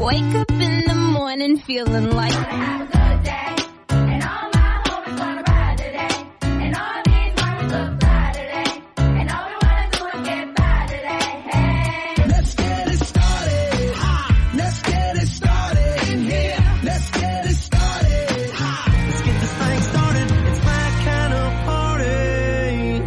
Wake up in the morning feeling like have a good day. And all my homies wanna ride today. And all these mamas look fly today. And all we wanna do is get by today. Hey. Let's get it started. Ha. Let's get it started in here. Let's get it started. Ha. Let's get this thing started. It's my kind of party.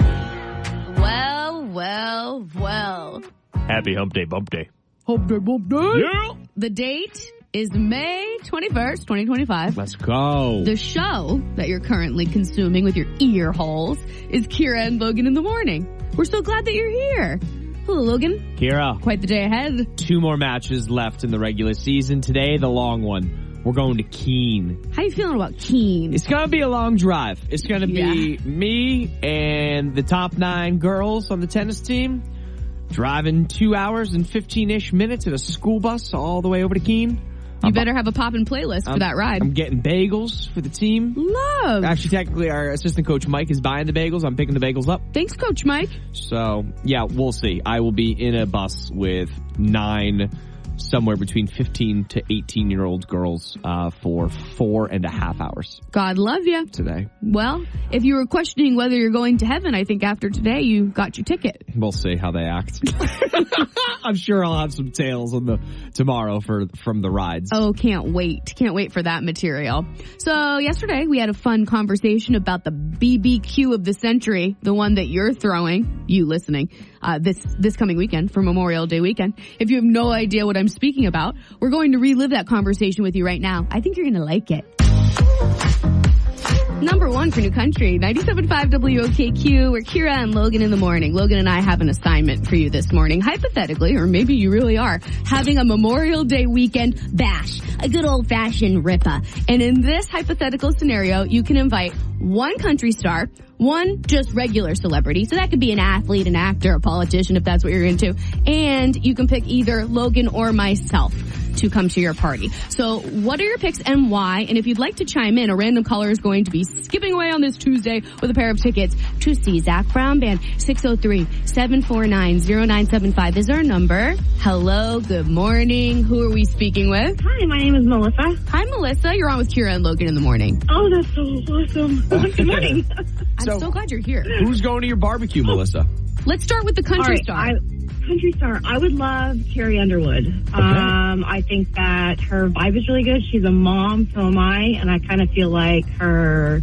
Well. Happy hump day, bump day. Hump day, bump day. Yeah. The date is May 21st, 2025. Let's go. The show that you're currently consuming with your ear holes is Kira and Logan in the morning. We're so glad that you're here. Hello, Logan. Kira. Quite the day ahead. 2 more matches left in the regular season. Today, the long one. We're going to Keene. How you feeling about Keene? It's going to be a long drive. It's going to be me and the top 9 girls on the tennis team driving 2 hours and 15-ish minutes in a school bus all the way over to Keene. You better have a poppin' playlist for that ride. I'm getting bagels for the team. Love. Actually, technically, our assistant coach Mike is buying the bagels. I'm picking the bagels up. Thanks, Coach Mike. So, yeah, we'll see. I will be in a bus with 9 somewhere between 15 to 18-year-old girls for 4.5 hours. God love you. Today. Well, if you were questioning whether you're going to heaven, I think after today you got your ticket. We'll see how they act. I'm sure I'll have some tales on tomorrow from the rides. Oh, can't wait. Can't wait for that material. So yesterday we had a fun conversation about the BBQ of the century, the one that you're throwing, you listening, this coming weekend for Memorial Day weekend. If you have no idea what I'm speaking about, we're going to relive that conversation with you right now. I think you're going to like it. Number 1 for New Country, 97.5 WOKQ. We're Kira and Logan in the morning. Logan and I have an assignment for you this morning. Hypothetically, or maybe you really are, having a Memorial Day weekend bash, a good old-fashioned ripper. And in this hypothetical scenario, you can invite 1 country star, 1 just regular celebrity. So that could be an athlete, an actor, a politician, if that's what you're into. And you can pick either Logan or myself to come to your party. So what are your picks and why? And if you'd like to chime in, a random caller is going to be skipping away on this Tuesday with a pair of tickets to see Zach Brown Band. 603-749-0975 is our number. Hello, good morning. Who are we speaking with? Hi, my name is Melissa. Hi, Melissa. You're on with Kira and Logan in the morning. Oh, that's so awesome. Good morning. I'm so glad you're here. Who's going to your barbecue, Melissa? Let's start with the country star. Country star. I would love Carrie Underwood. Okay. I think that her vibe is really good. She's a mom, so am I, and I kind of feel like her,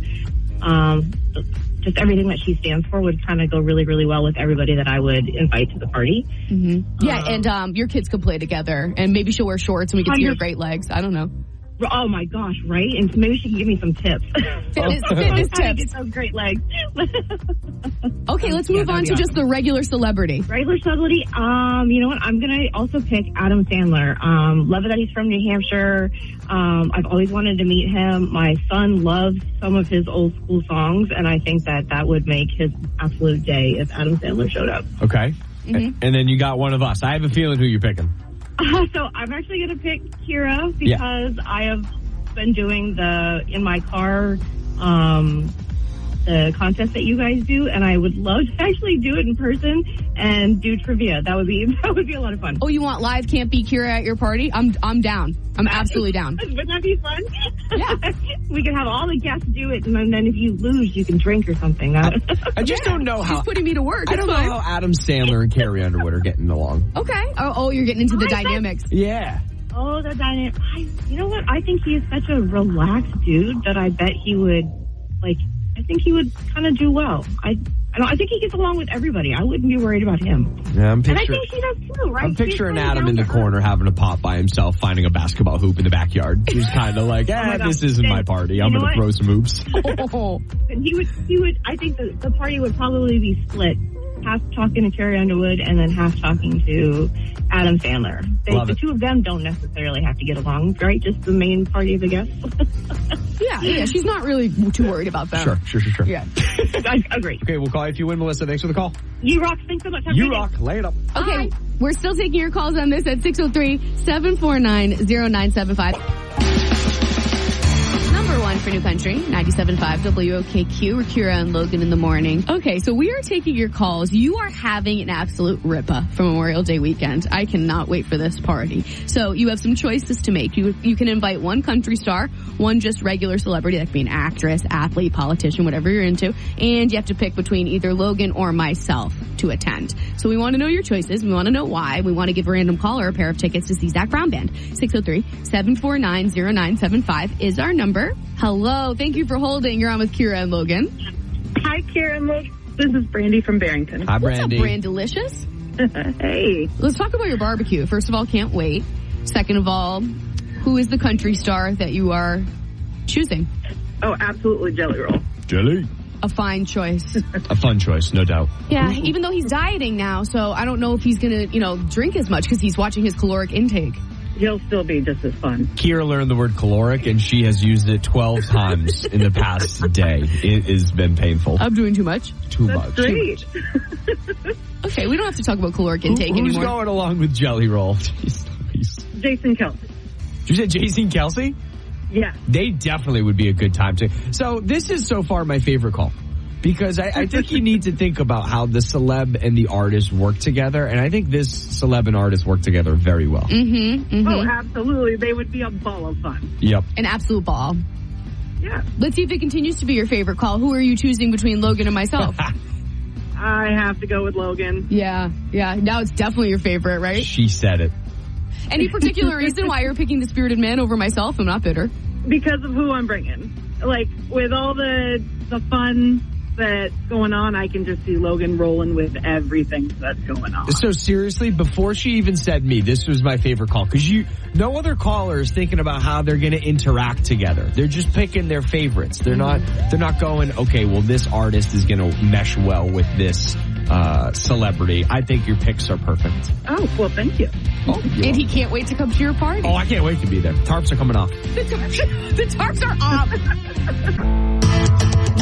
just everything that she stands for would kind of go really, really well with everybody that I would invite to the party. Mm-hmm. Yeah, and your kids could play together, and maybe she'll wear shorts and we can see her great legs. I don't know. Oh my gosh, right? And maybe she can give me some tips. Fitness tips. Get those great legs. Okay, let's move on to just the regular celebrity. Regular celebrity. You know what? I'm gonna also pick Adam Sandler. Love it that he's from New Hampshire. I've always wanted to meet him. My son loves some of his old school songs, and I think that would make his absolute day if Adam Sandler showed up. Okay. Mm-hmm. And then you got one of us. I have a feeling who you're picking. So I'm actually going to pick Kira because I have been doing in my car, the contest that you guys do, and I would love to actually do it in person and do trivia. That would be a lot of fun. Oh, you want live Can't Be Kira at your party? I'm down. I'm absolutely down. Wouldn't that be fun? Yeah. We could have all the guests do it, and then if you lose, you can drink or something. I just don't know how. She's putting me to work. I don't know how Adam Sandler and Carrie Underwood are getting along. Okay. Oh, you're getting into the dynamics. Yeah. Oh, the dynamic. You know what? I think he is such a relaxed dude that I bet he would, I think he would kind of do well. I think he gets along with everybody. I wouldn't be worried about him. Yeah, and I think she does too, right? I'm picturing Adam in the corner having a pop by himself, finding a basketball hoop in the backyard. He's kind of like, this isn't my party. I'm going to throw some hoops. And he would. I think the party would probably be split. Half talking to Carrie Underwood and then half talking to Adam Sandler. The two of them don't necessarily have to get along, right? Just the main party of the guests. Yeah. She's not really too worried about that. Sure. Yeah. I agree. Okay, we'll call you if you win, Melissa. Thanks for the call. You rock. Thanks so much. You rock. Lay it up. Okay. Bye. We're still taking your calls on this at 603-749-0975. Number 1 for New Country, 97.5 WOKQ. We're Kira and Logan in the morning. Okay, so we are taking your calls. You are having an absolute ripper for Memorial Day weekend. I cannot wait for this party. So you have some choices to make. You can invite one country star, one just regular celebrity, that could be an actress, athlete, politician, whatever you're into, and you have to pick between either Logan or myself to attend. So we want to know your choices. We want to know why. We want to give a random caller a pair of tickets to see Zach Brown Band. 603-749-0975 is our number. Hello. Thank you for holding. You're on with Kira and Logan. Hi, Kira and Logan. This is Brandy from Barrington. Hi, What's Brandy. up, Brand-delicious? Hey. Let's talk about your barbecue. First of all, can't wait. Second of all, who is the country star that you are choosing? Oh, absolutely Jelly Roll. Jelly. A fine choice. A fun choice, no doubt. Yeah, even though he's dieting now, so I don't know if he's going to, drink as much because he's watching his caloric intake. He'll still be just as fun. Kira learned the word caloric, and she has used it 12 times in the past day. It has been painful. I'm doing too much? Too That's much. great. Okay, we don't have to talk about caloric intake Who's anymore. going along with Jelly Roll? Jeez Louise. Jason Kelsey. You said Jason Kelsey? Yeah. They definitely would be a good time to. So this is so far my favorite call. Because I think you need to think about how the celeb and the artist work together. And I think this celeb and artist work together very well. Oh, absolutely. They would be a ball of fun. Yep. An absolute ball. Yeah. Let's see if it continues to be your favorite call. Who are you choosing between Logan and myself? I have to go with Logan. Yeah. Now it's definitely your favorite, right? She said it. Any particular reason why you're picking the spirited man over myself? I'm not bitter. Because of who I'm bringing. Like, with all the fun that's going on, I can just see Logan rolling with everything that's going on. So seriously, before she even said me, this was my favorite call. Because no other caller is thinking about how they're going to interact together. They're just picking their favorites. They're not going, okay, well, this artist is going to mesh well with this celebrity. I think your picks are perfect. Oh, well, thank you. Oh, And he can't wait to come to your party. oh, I can't wait to be there. Tarps are coming off. The tarps are off.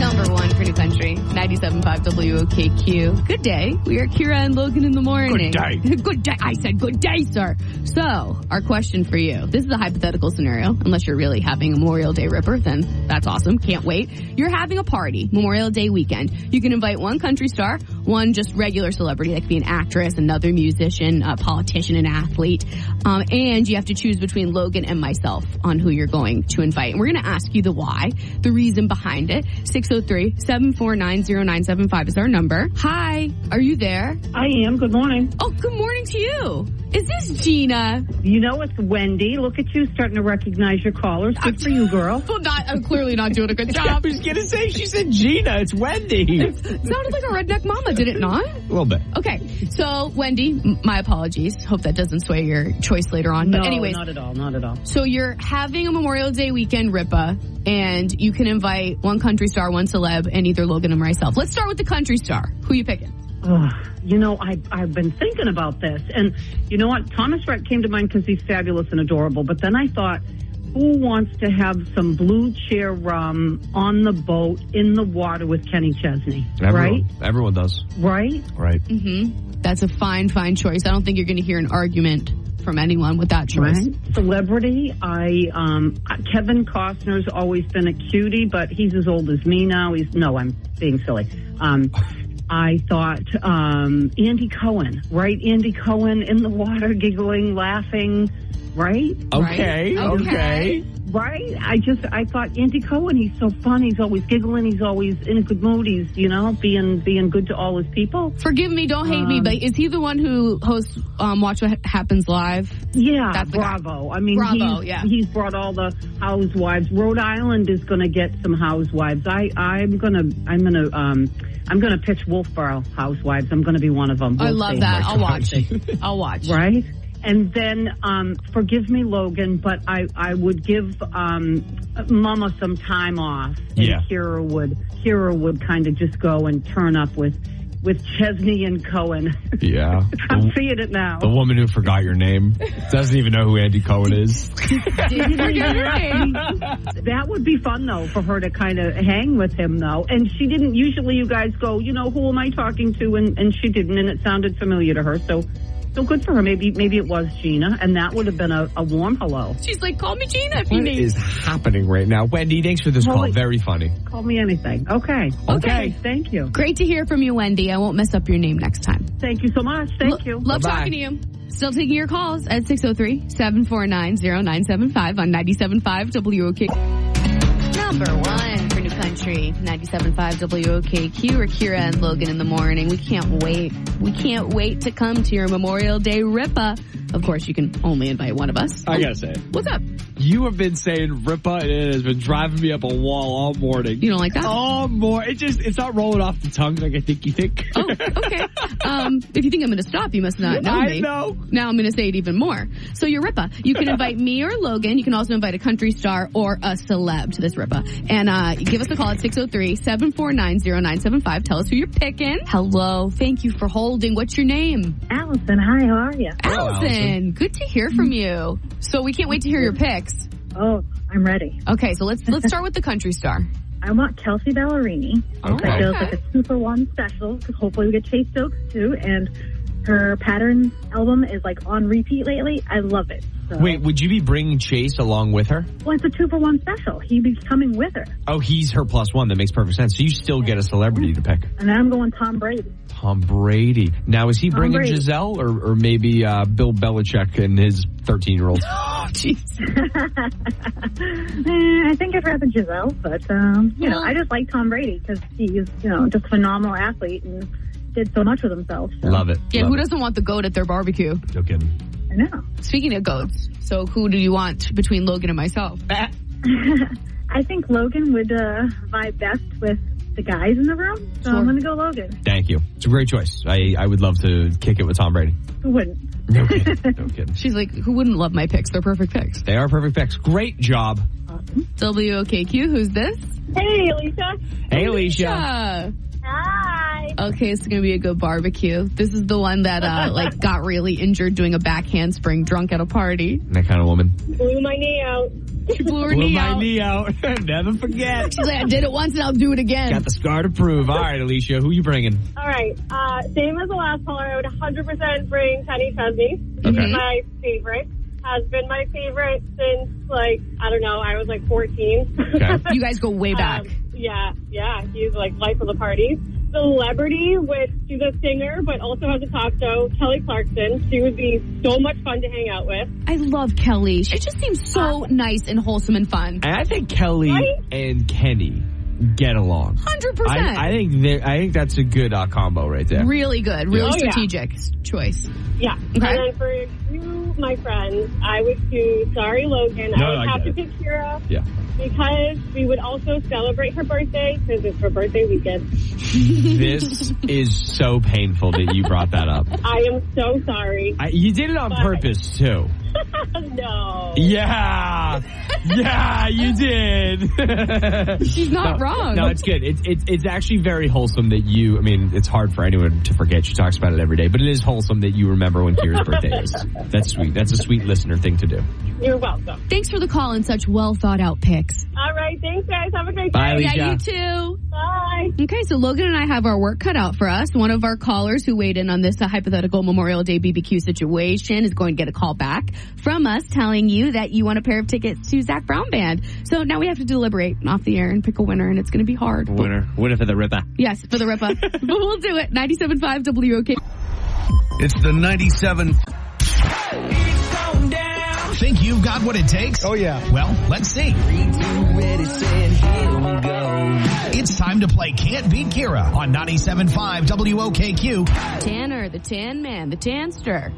Number one for New Country, 97.5 WOKQ. Good day. We are Kira and Logan in the morning. Good day. Good day. I said good day, sir. So, our question for you. This is a hypothetical scenario. Unless you're really having a Memorial Day ripper, then that's awesome. Can't wait. You're having a party, Memorial Day weekend. You can invite one country star, one just regular celebrity. That could be an actress, another musician, a politician, an athlete. And you have to choose between Logan and myself on who you're going to invite. And we're going to ask you the why, the reason behind it. 603-749-0975 is our number. Hi, are you there? I am. Good morning. Oh, good morning to you. Is this Gina? You know, it's Wendy. Look at you starting to recognize your callers. Good for you, girl. Well, I'm clearly not doing a good I job. was going to say, she said Gina. It's Wendy. It sounded like a redneck mama, did it not? A little bit. Okay, so Wendy, my apologies. Hope that doesn't sway your choice later on. But anyways, not at all. Not at all. so you're having a Memorial Day weekend rippa, and you can invite one country star, one celeb, and either Logan or myself. Let's start with the country star. Who you picking? You know, I've been thinking about this. And you know what? Thomas Rhett came to mind because he's fabulous and adorable. But then I thought, who wants to have some blue cheer rum on the boat in the water with Kenny Chesney? Right? Everyone does. Right? Right. That's a fine choice. I don't think you're going to hear an argument from anyone with that choice. Right. Celebrity, Kevin Costner's always been a cutie, but he's as old as me now. I'm being silly. I thought Andy Cohen, right? Andy Cohen in the water, giggling, laughing, right? Okay. Right? I thought Andy Cohen, he's so fun. He's always giggling. He's always in a good mood. He's, being good to all his people. Forgive me, don't hate me, but is he the one who hosts Watch What Happens Live? Yeah, That's the guy. Bravo. I mean, Bravo, he's brought all the housewives. Rhode Island is going to get some housewives. I'm gonna pitch Wolfboro housewives. I'm going to be one of them. I We'll love see. that. I'll watch. I'll watch. Right? And then, forgive me, Logan, but I would give Mama some time off. And Yeah. Kira would kind of just go and turn up with Chesney and Cohen. Yeah. I'm seeing it now. The woman who forgot your name doesn't even know who Andy Cohen is. Didn't forget your name. That would be fun, though, for her to kind of hang with him, though. And she didn't. Usually you guys go, who am I talking to? And she didn't, and it sounded familiar to her. So So good for her. Maybe it was Gina, and that would have been a warm hello. She's like, call me Gina if you What need. is happening right now? Wendy, thanks for this call. Very funny. Call me anything. Okay. Okay. Thank you. Great to hear from you, Wendy. I won't mess up your name next time. Thank you so much. Thank you. Love Bye-bye. talking to you. Still taking your calls at 603-749-0975 on 97.5 WOK. Number one for New Country, 97.5 WOKQ. We're Kira and Logan in the morning. We can't wait. We can't wait to come to your Memorial Day Ripa. Of course, you can only invite one of us. I gotta say, What's up? you have been saying Ripa, and it has been driving me up a wall all morning. You don't like that? All more. It's not rolling off the tongue like I think you think. Oh, okay. If you think I'm going to stop, you must not know me. I know. Now I'm going to say it even more. So your Ripa, you can invite me or Logan. You can also invite a country star or a celeb to this Ripa. And give us a call at 603-749-0975. Tell us who you're picking. Hello. Thank you for holding. What's your name? Allison, hi, how are you? Hello, Allison. Good to hear from you. So we can't wait to hear your picks. Oh, I'm ready. Okay, so let's start with the country star. I want Kelsey Ballerini. Okay. I feel it's like a 2-for-1 special because hopefully we get Chase Stokes too. And her Pattern album is like on repeat lately. I love it. So. Wait, would you be bringing Chase along with her? Well, it's a 2-for-1 special. He'd be coming with her. Oh, he's her plus one. That makes perfect sense. So you still get a celebrity to pick. And then I'm going Tom Brady. Tom Brady. Now, is he bringing Brady. Giselle or maybe Bill Belichick and his 13-year-old? Oh, jeez. I think I'd rather Giselle, but, you know, I just like Tom Brady because he's, you know, just a phenomenal athlete and did so much with himself. So. Love it. Yeah, Love who it. doesn't want the goat at their barbecue? No kidding. I know. Speaking of goats, so who do you want between Logan and myself? I think Logan would vibe best with the guys in the room, so Sure. I'm going to go Logan. Thank you. It's a great choice. I would love to kick it with Tom Brady. Who wouldn't? No kidding. No kidding. She's like, who wouldn't love my picks? They're perfect picks. They are perfect picks. Great job. Awesome. WOKQ, who's this? Hey, Alicia. Hey, Alicia. Hi. Okay, it's gonna be a good barbecue. This is the one that like got really injured doing a back handspring drunk at a party. That kind of woman. Blew my knee out. She blew her Blew knee my out. knee out. Never forget. She's like, I did it once and I'll do it again. Got the scar to prove. All right, Alicia, who you bringing? All right. Same as the last caller, I would 100% bring Penny Chesney. She's Okay. my favorite. Has been my favorite since, like, I don't know, I was like 14. Okay. You guys go way back. Yeah. He's like life of the party. Celebrity, which she's a singer, but also has a talk show, Kelly Clarkson. She would be so much fun to hang out with. I love Kelly. She just seems so nice and wholesome and fun. And I think Kelly Right? and Kenny get along. 100%. I think that's a good combo right there. Really good. Really Oh, yeah. strategic choice. Yeah. Okay. And then for you, my friends, I would choose, sorry, Logan, No, I would I have get to it. pick Kira. Yeah. Because we would also celebrate her birthday, because it's her birthday weekend. This is so painful that you brought that up. I am so sorry. You did it on Bye. purpose, too. No. Yeah. Yeah, you did. She's not wrong. No, it's good. It's actually very wholesome that you, I mean, it's hard for anyone to forget. She talks about it every day, but it is wholesome that you remember when Kira's birthday is. That's sweet. That's a sweet listener thing to do. You're welcome. Thanks for the call and such well thought out picks. All right. Thanks, guys. Have a great Bye, day. Alicia. Yeah, you too. Bye. Okay, so Logan and I have our work cut out for us. One of our callers who weighed in on this hypothetical Memorial Day BBQ situation is going to get a call back from us telling you that you want a pair of tickets to Zach Brown Band. So now we have to deliberate off the air and pick a winner, and it's going to be hard. Winner for the Ripper. Yes, for the Ripa. But we'll do it. 97.5 WOK. It's the 97. Think you've got what it takes? Oh, yeah. Well, let's see. It's time to play Can't Beat Kira on 97.5 WOKQ. Tanner, the Tan Man, the Tanster.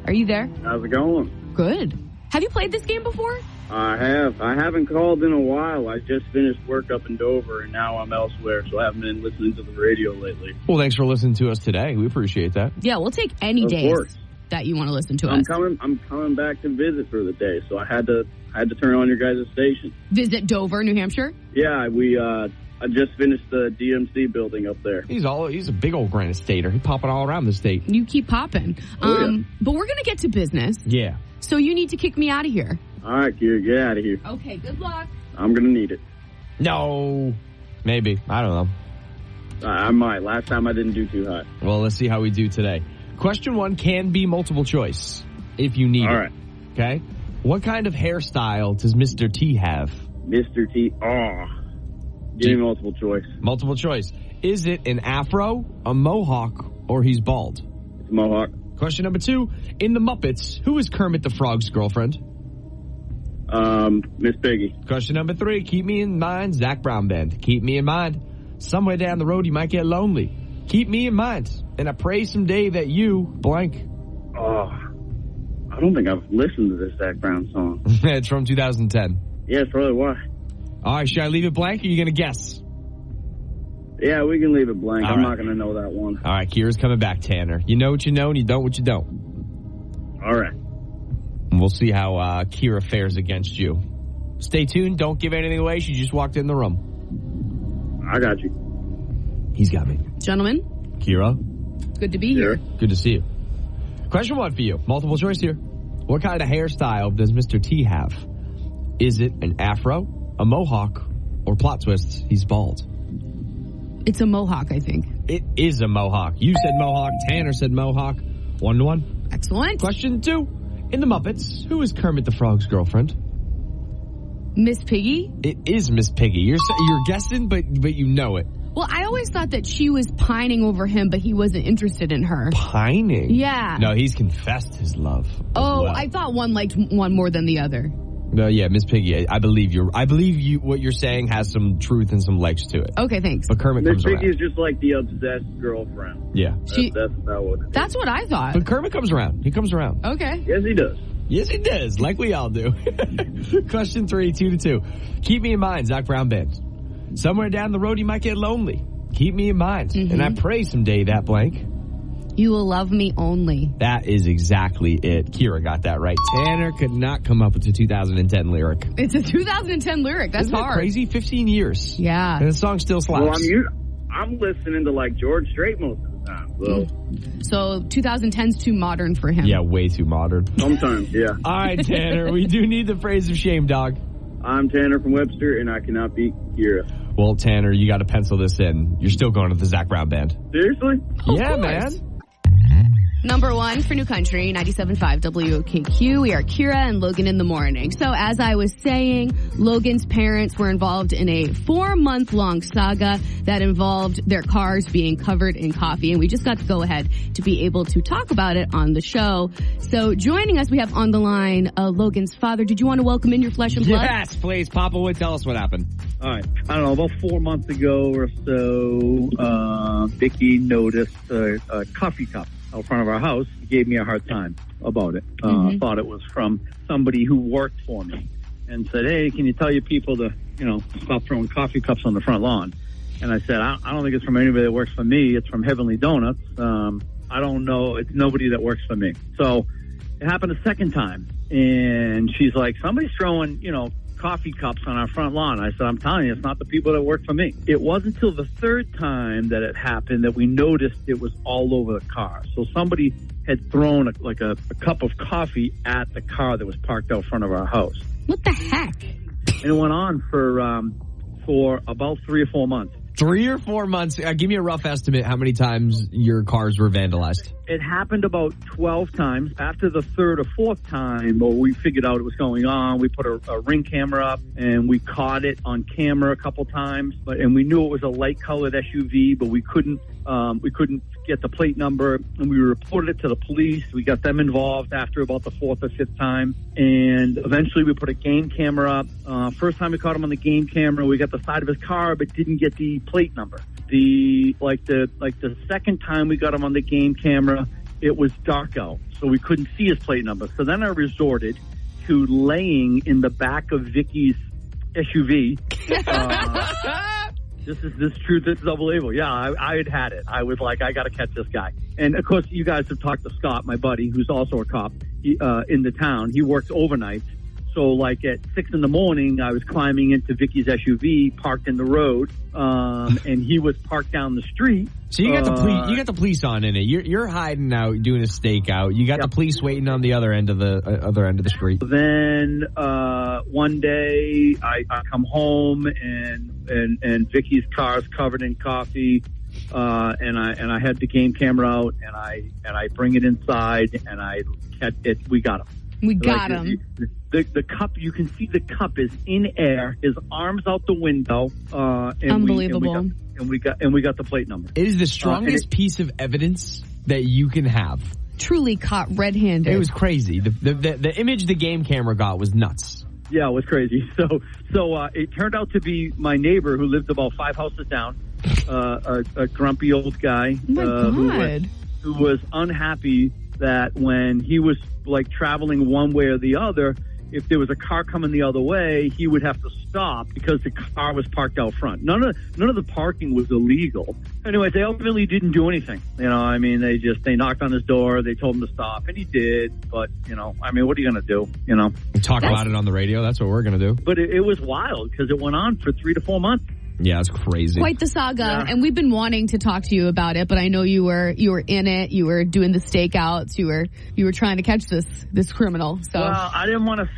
Are you there? How's it going? Good. Have you played this game before? I have. I haven't called in a while. I just finished work up in Dover, and now I'm elsewhere, so I haven't been listening to the radio lately. Well, thanks for listening to us today. We appreciate that. Yeah, we'll take any Of days course. that you want to listen to I'm us. coming back to visit for the day, so I had to turn on your guys' station. Visit Dover, New Hampshire. Yeah, I just finished the DMC building up there. He's a big old Granite Stater. He's popping all around the state. You keep popping. Oh, yeah. But we're going to get to business. Yeah. So you need to kick me out of here. All right, Kira, get out of here. Okay, good luck. I'm going to need it. No. Maybe. I don't know. I might. Last time I didn't do too hot. Well, let's see how we do today. Question 1 can be multiple choice if you need All it. right. Okay. What kind of hairstyle does Mr. T have? Mr. T. Oh. Give me multiple choice. Multiple choice. Is it an afro, a mohawk, or he's bald? It's a mohawk. Question number 2. In the Muppets, who is Kermit the Frog's girlfriend? Miss Piggy. Question number 3. Keep me in mind, Zach Brown Band. Keep me in mind. Somewhere down the road you might get lonely. Keep me in mind. And I pray someday that you blank. Oh. I don't think I've listened to this Zach Brown song. It's from 2010. Yeah, it's probably why. All right, should I leave it blank or are you going to guess? Yeah, we can leave it blank. All I'm right. not going to know that one. All right, Kira's coming back, Tanner. You know what you know and you don't what you don't. All right. And we'll see how Kira fares against you. Stay tuned. Don't give anything away. She just walked in the room. I got you. He's got me. Gentlemen, Kira, good to be here. good to see you. Question 1 for you. Multiple choice here. What kind of hairstyle does Mr. T have? Is it an afro, a mohawk, or plot twists? He's bald. It's a mohawk, I think. It is a mohawk. You said mohawk. Tanner said mohawk. 1-1. Excellent. Question 2. In the Muppets, who is Kermit the Frog's girlfriend? Miss Piggy? It is Miss Piggy. You're guessing, but you know it. Well, I always thought that she was pining over him, but he wasn't interested in her. Pining? Yeah. No, he's confessed his love. Oh, well. I thought one liked one more than the other. No, yeah, Miss Piggy. I believe you. What you're saying has some truth and some legs to it. Okay, thanks. But Kermit Miss comes Piggy around. is just like the obsessed girlfriend. Yeah. That's about what it is. That's what I thought. But Kermit comes around. He comes around. Okay. Yes, he does. Yes, he does. Like we all do. Question 3, 2-2. Keep me in mind, Zach Brown Band. Somewhere down the road you might get lonely. Keep me in mind. Mm-hmm. And I pray someday that blank. You will love me only. That is exactly it. Kira got that right. Tanner could not come up with the 2010 lyric. It's a 2010 lyric. That's Isn't that hard. crazy? 15 years. Yeah. And the song still slaps. Well, I'm listening to like George Strait most of the time. So 2010's too modern for him. Yeah, way too modern. Sometimes, yeah. All right, Tanner, we do need the phrase of shame, dog. I'm Tanner from Webster, and I cannot beat Kira. Well, Tanner, you got to pencil this in. You're still going to the Zach Brown Band. Seriously? Yeah, course. man. Number 1 for New Country, 97.5 WOKQ. We are Kira and Logan in the morning. So as I was saying, Logan's parents were involved in a 4-month-long saga that involved their cars being covered in coffee. And we just got to go ahead to be able to talk about it on the show. So joining us, we have on the line Logan's father. Did you want to welcome in your flesh and blood? Yes, please. Papa would tell us what happened. All right. I don't know, about 4 months ago or so, Vicky noticed a coffee cup out front of our house. He gave me a hard time about it. Thought it was from somebody who worked for me and said, hey, can you tell your people to, stop throwing coffee cups on the front lawn? And I said, I don't think it's from anybody that works for me. It's from Heavenly Donuts. I don't know. It's nobody that works for me. So it happened a second time. And she's like, somebody's throwing, coffee cups on our front lawn. I said, I'm telling you, it's not the people that work for me. It wasn't until the third time that it happened that we noticed it was all over the car. So somebody had thrown a cup of coffee at the car that was parked out front of our house. What the heck? And it went on for about 3 or 4 months. 3 or 4 months. Give me a rough estimate how many times your cars were vandalized. It happened about 12 times. After the third or fourth time, we figured out what was going on. We put a ring camera up, and we caught it on camera a couple times. And we knew it was a light-colored SUV, but we couldn't get the plate number. And we reported it to the police. We got them involved after about the fourth or fifth time. And eventually, we put a game camera up. First time we caught him on the game camera, we got the side of his car, but didn't get the plate number. The second time we got him on the game camera, it was dark out, so we couldn't see his plate number. So then I resorted to laying in the back of Vicky's SUV. This is true. This is unbelievable. Yeah, I had it. I was like, I got to catch this guy. And of course, you guys have talked to Scott, my buddy, who's also a cop in the town. He works overnight. So like at 6 a.m, I was climbing into Vicky's SUV parked in the road, and he was parked down the street. So you got the police on in it. You're hiding out doing a stakeout. You got the police waiting on the other end of the street. Then one day I come home and Vicky's car's covered in coffee. and I had the game camera out, and I bring it inside, and I catch it. We got him. We got him. The cup, you can see the cup is in air. His arms out the window. And Unbelievable. We got the plate number. It is the strongest piece of evidence that you can have. Truly caught red-handed. It was crazy. The image the game camera got was nuts. Yeah, it was crazy. So it turned out to be my neighbor who lived about 5 houses down, a grumpy old guy who was unhappy that when he was like traveling one way or the other, if there was a car coming the other way, he would have to stop because the car was parked out front. None of the parking was illegal. Anyway, they ultimately didn't do anything. You know, I mean, they knocked on his door, they told him to stop, and he did. But, you know, I mean, what are you going to do, you know? Talk about it on the radio, that's what we're going to do. But it was wild because it went on for 3 to 4 months. Yeah, it's crazy. Quite the saga, and we've been wanting to talk to you about it, but I know you were in it. You were doing the stakeouts. You were trying to catch this criminal. So well, I didn't want to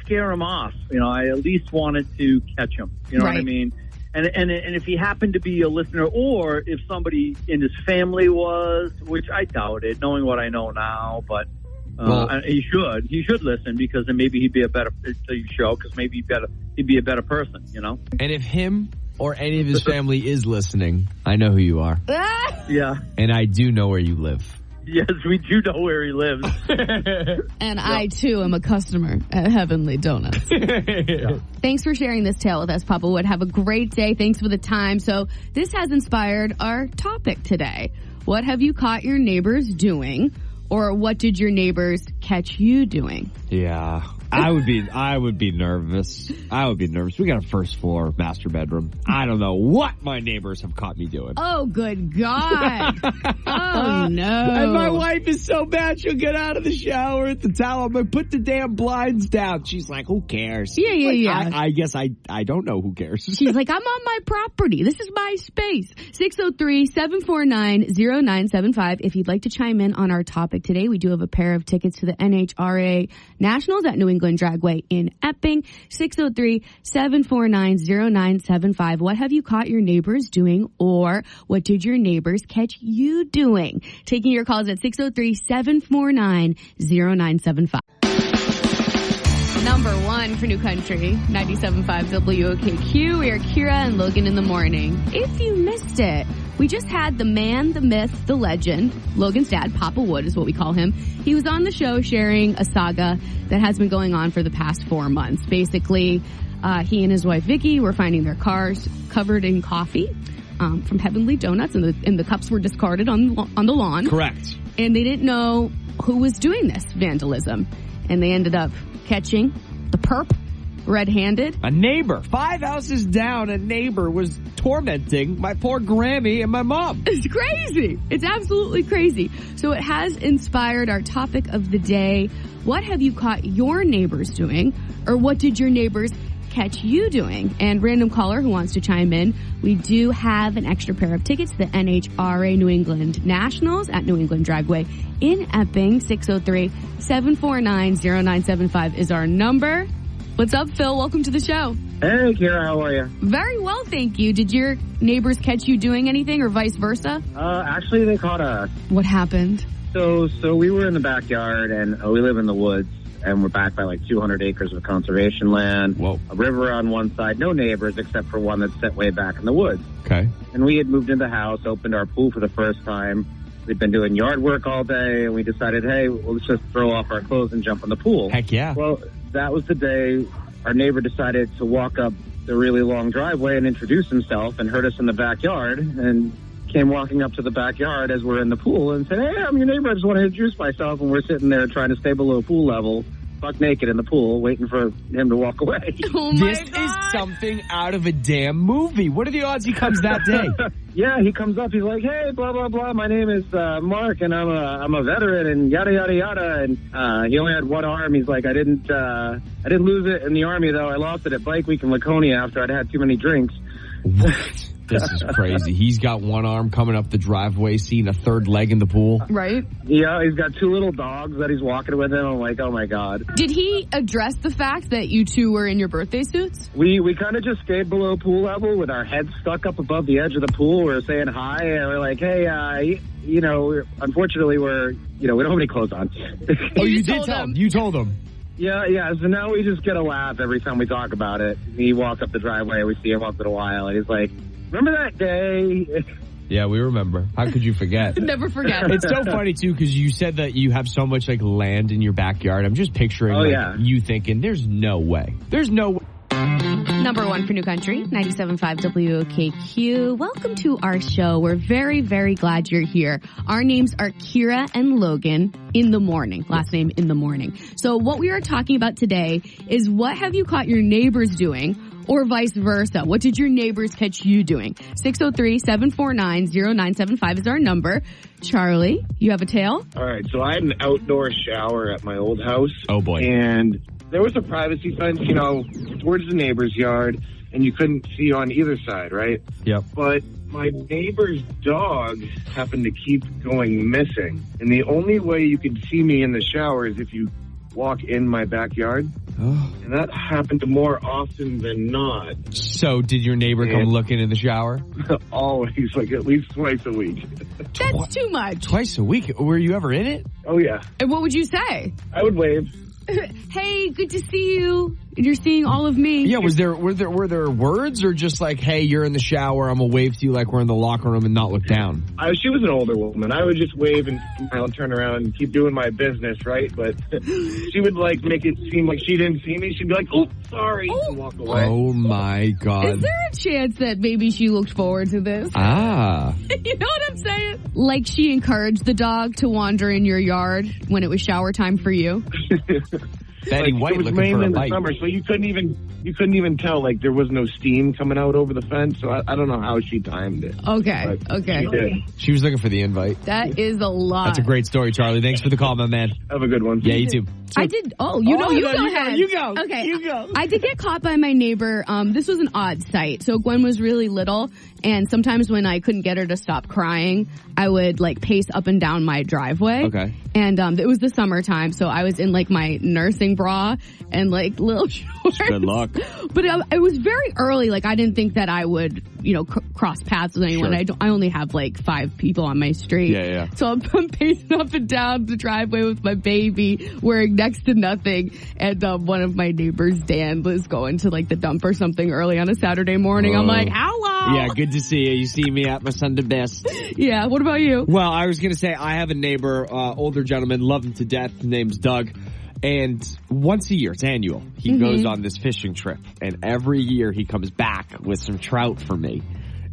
scare him off. You know, I at least wanted to catch him. You know what I mean? And if he happened to be a listener, or if somebody in his family was, which I doubt it, knowing what I know now, but. He should listen because then maybe he'd be a better show because maybe he'd be a better person, you know. And if him or any of his family is listening, I know who you are. Yeah. And I do know where you live. Yes, we do know where he lives. And I, too, am a customer at Heavenly Donuts. Thanks for sharing this tale with us, Papa Wood. Have a great day. Thanks for the time. So this has inspired our topic today. What have you caught your neighbors doing? Or what did your neighbors catch you doing? Yeah, I would be nervous. I would be nervous. We got a first floor master bedroom. I don't know what my neighbors have caught me doing. Oh, good God. Oh, no. And my wife is so bad, she'll get out of the shower at the towel. I'm like, put the damn blinds down. She's like, who cares? Yeah. I guess I don't know who cares. She's like, I'm on my property. This is my space. 603-749-0975. If you'd like to chime in on our topic today, we do have a pair of tickets to the NHRA Nationals at New England Dragway in Epping. 603-749-0975. What have you caught your neighbors doing, or what did your neighbors catch you doing? Taking your calls at 603-749-0975. Number one for New Country, 97.5 WOKQ. We are Kira and Logan in the morning. If you missed it, we just had the man, the myth, the legend, Logan's dad, Papa Wood is what we call him. He was on the show sharing a saga that has been going on for the past 4 months. Basically, he and his wife Vicky were finding their cars covered in coffee from Heavenly Donuts, and the cups were discarded on the lawn. Correct. And they didn't know who was doing this vandalism. And they ended up catching the perp red-handed. A neighbor, 5 houses down, a neighbor was tormenting my poor Grammy and my mom. It's crazy. It's absolutely crazy. So it has inspired our topic of the day. What have you caught your neighbors doing? Or what did your neighbors catch you doing? And random caller who wants to chime in, we do have an extra pair of tickets to the NHRA New England Nationals at New England Dragway in Epping. 603-749-0975 is our number. What's up, Phil? Welcome to the show. Hey, Kira, how are you? Very well, thank you. Did your neighbors catch you doing anything or vice versa? Actually, they caught us. What happened? So we were in the backyard, and we live in the woods, and we're backed by like 200 acres of conservation land. Whoa. A river on one side, no neighbors except for one that's set way back in the woods. Okay. And we had moved into the house, opened our pool for the first time. We'd been doing yard work all day, and we decided, hey, well, let's just throw off our clothes and jump in the pool. Heck yeah. Well, that was the day our neighbor decided to walk up the really long driveway and introduce himself and heard us in the backyard and came walking up to the backyard as we're in the pool and said, hey, I'm your neighbor. I just want to introduce myself. And we're sitting there trying to stay below pool level, buck naked in the pool, waiting for him to walk away. Oh my This God. is something out of a damn movie. What are the odds he comes that day? Yeah, he comes up. He's like, hey, blah, blah, blah. My name is Mark, and I'm a veteran, and yada, yada, yada. And he only had one arm. He's like, I didn't lose it in the Army, though. I lost it at Bike Week in Laconia after I'd had too many drinks. What? This is crazy. He's got one arm coming up the driveway, seeing a third leg in the pool. Right? Yeah, he's got two little dogs that he's walking with him. I'm like, oh my God. Did he address the fact that you two were in your birthday suits? We kind of just stayed below pool level with our heads stuck up above the edge of the pool. We were saying hi, and we're like, hey, unfortunately, we don't have any clothes on. Oh, you did tell him. You told him. Yeah. So now we just get a laugh every time we talk about it. We walk up the driveway, we see him once in a while, and he's like, remember that day? Yeah, we remember. How could you forget? Never forget. It's so funny, too, because you said that you have so much, land in your backyard. I'm just picturing you thinking, there's no way. There's no way. Number one for New Country, 97.5 WOKQ. Welcome to our show. We're very, very glad you're here. Our names are Kira and Logan in the morning. Last name in the morning. So what we are talking about today is what have you caught your neighbors doing? Or vice versa. What did your neighbors catch you doing? 603-749-0975 is our number. Charlie, you have a tale? All right, so I had an outdoor shower at my old house. Oh, boy. And there was a privacy fence, towards the neighbor's yard, and you couldn't see on either side, right? Yep. But my neighbor's dog happened to keep going missing. And the only way you could see me in the shower is if you walk in my backyard. Oh. And that happened more often than not. So did your neighbor come looking in the shower? Always, at least twice a week. That's too much. Twice a week? Were you ever in it? Oh, yeah. And what would you say? I would wave. Hey, good to see you. You're seeing all of me. Yeah, were there words or just like, hey, you're in the shower, I'm gonna wave to you like we're in the locker room and not look down? She was an older woman. I would just wave and smile, turn around and keep doing my business, right? But she would make it seem like she didn't see me. She'd be like, oh, sorry, and walk away. Oh my God. Is there a chance that maybe she looked forward to this? Ah. You know what I'm saying? Like she encouraged the dog to wander in your yard when it was shower time for you? Betty White it was looking rain for a in the bite. summer, so you couldn't even tell there was no steam coming out over the fence. So I don't know how she timed it. Okay. She did. She was looking for the invite. That is a lot. That's a great story, Charlie. Thanks for the call, my man. Have a good one. Yeah, you too. I did. Oh, you go ahead. You go. Okay. You go. I did get caught by my neighbor. This was an odd sight. So Gwen was really little, and sometimes when I couldn't get her to stop crying, I would pace up and down my driveway. Okay. And it was the summertime, so I was in my nursing bra and little shorts. Good luck. But it was very early. I didn't think that I would, cross paths with anyone. Sure. I only have 5 people on my street. Yeah. So I'm pacing up and down the driveway with my baby, wearing next to nothing. And one of my neighbors, Dan, was going to the dump or something early on a Saturday morning. I'm like, hello. Yeah, good to see you. You see me at my Sunday best. Yeah. What about you? Well, I was going to say I have a neighbor, older gentleman, love him to death. His name's Doug. And once a year, it's annual, he goes on this fishing trip. And every year he comes back with some trout for me.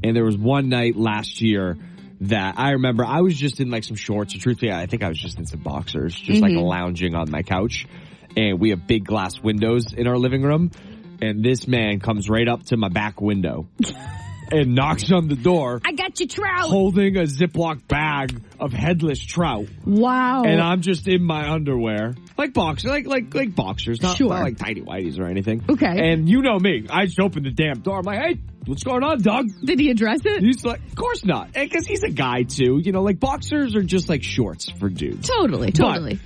And there was one night last year that I remember I was just in some shorts. Truthfully, I think I was just in some boxers, just lounging on my couch. And we have big glass windows in our living room. And this man comes right up to my back window and knocks on the door. I got you trout. Holding a Ziploc bag of headless trout. Wow. And I'm just in my underwear. Boxers, like boxers, not like tighty whities or anything. Okay. And you know me, I just opened the damn door. I'm like, hey, what's going on, Doug? Did he address it? He's like, of course not. Because he's a guy too. Boxers are just shorts for dudes. Totally. But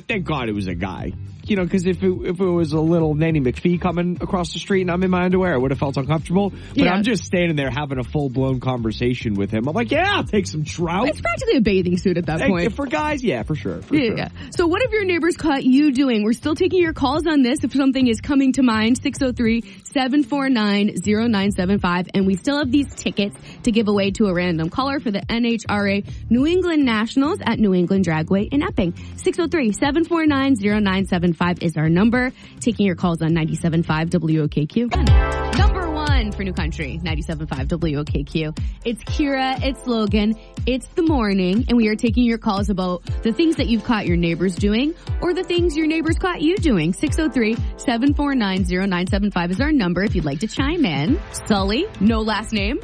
thank God it was a guy. Because if it was a little Nanny McPhee coming across the street and I'm in my underwear, I would have felt uncomfortable. But I'm just standing there having a full-blown conversation with him. I'm like, yeah, I'll take some trout. It's practically a bathing suit at that point. For guys, yeah, for sure. Yeah. So what have your neighbors caught you doing? We're still taking your calls on this. If something is coming to mind, 603-749-0975. And we still have these tickets to give away to a random caller for the NHRA New England Nationals at New England Dragway in Epping. 603-749-0975 is our number. Taking your calls on 97.5 WOKQ. Number one for New Country, 97.5 WOKQ. It's Kira, it's Logan, it's the morning, and we are taking your calls about the things that you've caught your neighbors doing or the things your neighbors caught you doing. 603-749-0975 is our number if you'd like to chime in. Sully, no last name.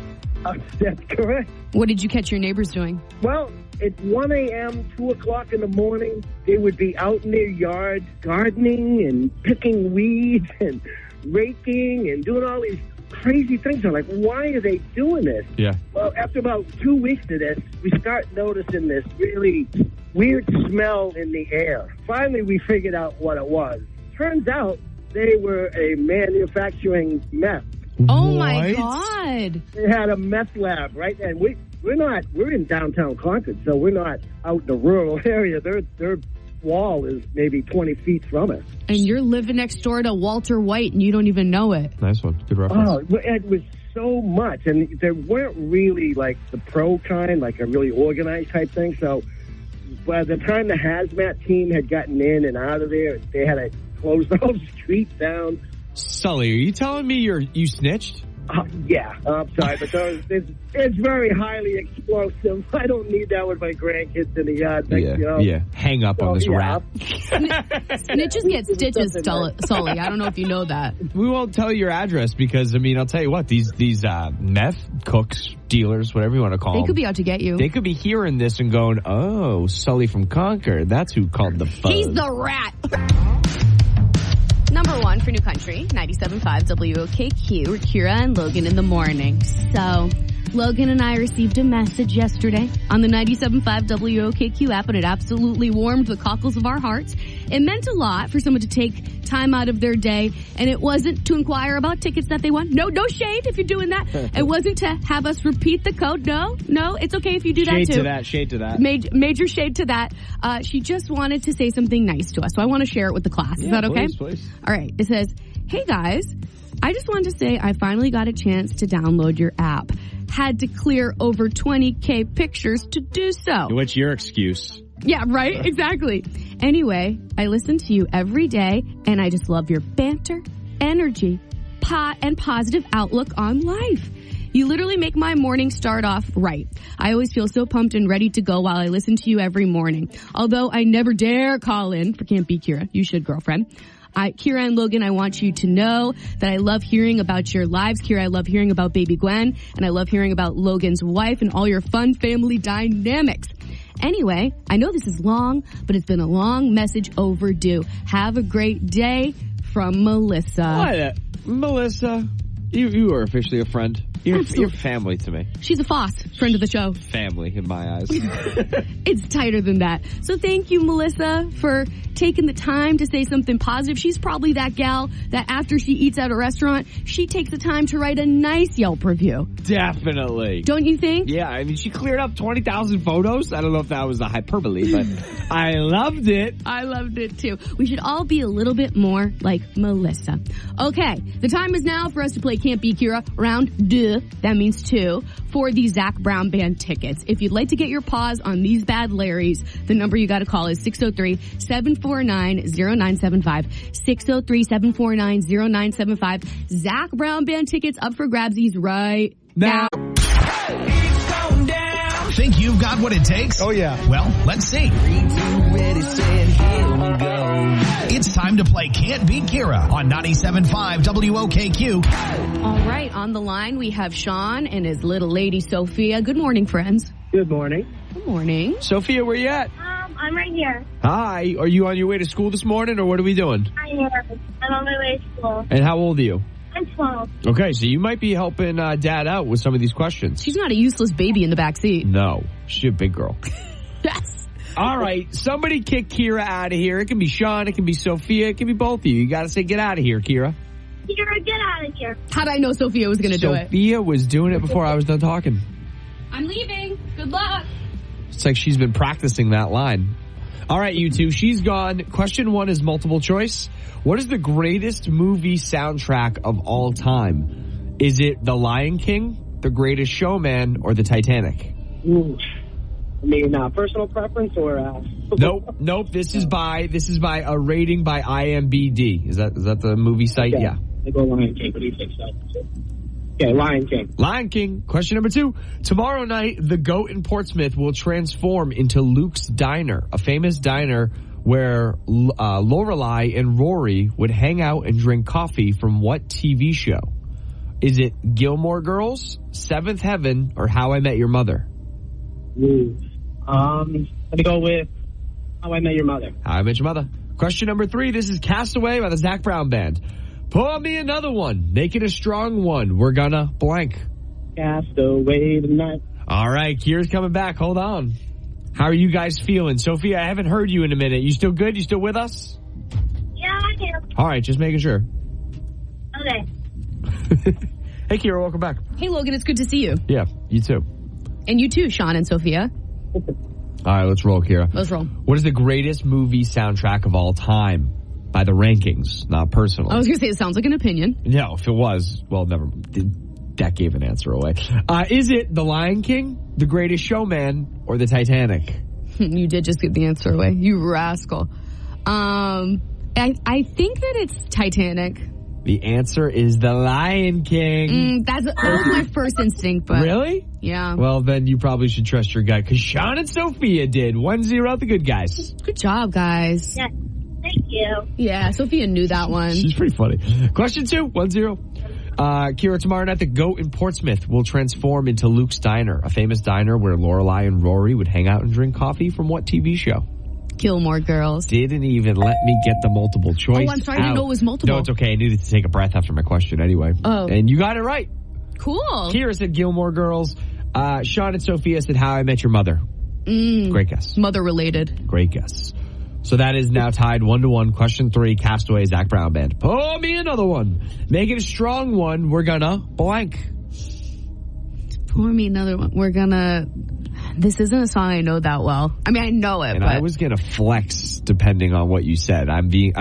That's correct. What did you catch your neighbors doing? Well, at 1 a.m., 2 o'clock in the morning, they would be out in their yard gardening and picking weeds and raking and doing all these crazy things. I'm like, why are they doing this? Yeah. Well, after about 2 weeks of this, we start noticing this really weird smell in the air. Finally, we figured out what it was. Turns out they were a manufacturing meth. Oh, my God. They had a meth lab, right? And we're in downtown Concord, so we're not out in the rural area. Their wall is maybe 20 feet from us. And you're living next door to Walter White, and you don't even know it. Nice one. Good reference. Oh, it was so much. And they weren't really like the pro kind, like a really organized type thing. So by the time the hazmat team had gotten in and out of there, they had to close the whole street down. Sully, are you telling me you snitched? Yeah, I'm sorry, but it's very highly explosive. I don't need that with my grandkids in the yard. Yeah. Hang up on this rat. Snitches get stitches, Sully. I don't know if you know that. We won't tell you your address because, I'll tell you what, these meth cooks, dealers, whatever you want to call them. They could be out to get you. They could be hearing this and going, oh, Sully from Concord, that's who called the phone. He's the rat. Number 1 for New Country, 97.5 WOKQ, with Kira and Logan in the morning. So, Logan and I received a message yesterday on the 97.5 WOKQ app, and it absolutely warmed the cockles of our hearts. It meant a lot for someone to take time out of their day, and it wasn't to inquire about tickets that they won. No shade if you're doing that. It wasn't to have us repeat the code. No, it's okay if you do that too. Shade to that. Major shade to that. She just wanted to say something nice to us, so I want to share it with the class. Is that okay? Please. All right. It says, hey guys, I just wanted to say I finally got a chance to download your app. Had to clear over 20K pictures to do so. What's your excuse? Yeah, right? Exactly. Anyway, I listen to you every day, and I just love your banter, energy, and positive outlook on life. You literally make my morning start off right. I always feel so pumped and ready to go while I listen to you every morning. Although I never dare call in for Can't Be Kira. You should, girlfriend. Kira and Logan, I want you to know that I love hearing about your lives. Kira, I love hearing about baby Gwen, and I love hearing about Logan's wife and all your fun family dynamics. Anyway, I know this is long, but it's been a long message overdue. Have a great day from Melissa. What? Melissa, you are officially a friend. You're family to me. She's a Foss, friend of the show. Family in my eyes. It's tighter than that. So thank you, Melissa, for taking the time to say something positive. She's probably that gal that after she eats at a restaurant, she takes the time to write a nice Yelp review. Definitely. Don't you think? Yeah, she cleared up 20,000 photos. I don't know if that was a hyperbole, but I loved it. I loved it too. We should all be a little bit more like Melissa. Okay, the time is now for us to play Can't Be Kira round 2. That means 2 for the Zach Brown Band tickets. If you'd like to get your paws on these bad Larrys, the number you got to call is 603-749-0975. 603-749-0975. Zach Brown Band tickets up for grabsies right now. Think you've got what it takes? Oh, yeah. Well, let's see. It's time to play Can't Beat Kira on 97.5 WOKQ. All right, on the line we have Sean and his little lady Sophia. Good morning, friends. Good morning. Good morning. Sophia, where you at? I'm right here. Hi. Are you on your way to school this morning, or what are we doing? I am. I'm on my way to school. And how old are you? I'm 12. Okay, so you might be helping Dad out with some of these questions. She's not a useless baby in the back seat. No, she's a big girl. Yes. All right, somebody kick Kira out of here. It can be Sean, it can be Sophia, it can be both of you. You got to say, get out of here, Kira. Kira, get out of here. How'd I know Sophia was going to do it? Sophia was doing it before I was done talking. I'm leaving. Good luck. It's like she's been practicing that line. All right, you two, she's gone. Question 1 is multiple choice. What is the greatest movie soundtrack of all time? Is it The Lion King, The Greatest Showman, or The Titanic? Ooh. Personal preference or? Nope. This is by a rating by IMDb. Is that the movie site? Okay. Yeah. I go Lion King. What do you think, so? Okay, Lion King. Lion King. Question number 2. Tomorrow night, the GOAT in Portsmouth will transform into Luke's Diner, a famous diner where Lorelai and Rory would hang out and drink coffee from what TV show? Is it Gilmore Girls, Seventh Heaven, or How I Met Your Mother? Let me go with How I Met Your Mother. How I Met Your Mother. Question number 3. This is Castaway by the Zach Brown Band. Pour me another one. Make it a strong one. We're gonna blank. Cast away tonight. All right, Kira's coming back. Hold on. How are you guys feeling? Sophia, I haven't heard you in a minute. You still good? You still with us? Yeah, I am. All right, just making sure. Okay. Hey, Kira, welcome back. Hey, Logan, it's good to see you. Yeah, you too. And you too, Sean and Sophia. All right, let's roll, Kira. Let's roll. What is the greatest movie soundtrack of all time? By the rankings, not personal. I was going to say, it sounds like an opinion. No, if it was, well, never. That gave an answer away. Is it The Lion King, The Greatest Showman, or The Titanic? You did just give the answer away. You rascal. I think that it's Titanic. The answer is The Lion King. That was my first instinct, but... Really? Yeah. Well, then you probably should trust your gut, because Sean and Sophia did. 1-0, the good guys. Good job, guys. Yeah. Thank you. Yeah, Sophia knew that one. She's pretty funny. Question 2, 1-0. Kira, tomorrow night, the goat in Portsmouth will transform into Luke's Diner, a famous diner where Lorelai and Rory would hang out and drink coffee. From what TV show? Gilmore Girls. Didn't even let me get the multiple choice. Oh, I'm sorry. I didn't know it was multiple. No, it's okay. I needed to take a breath after my question anyway. Oh. And you got it right. Cool. Kira said Gilmore Girls. Sean and Sophia said How I Met Your Mother. Great guess. Mother related. Great guess. So that is now tied 1-1. Question 3, Castaway, Zach Brown Band. Pour me another one. Make it a strong one. We're gonna blank. Pour me another one. We're gonna... This isn't a song I know that well. I mean, I know it, And but... I was gonna flex depending on what you said. I'm being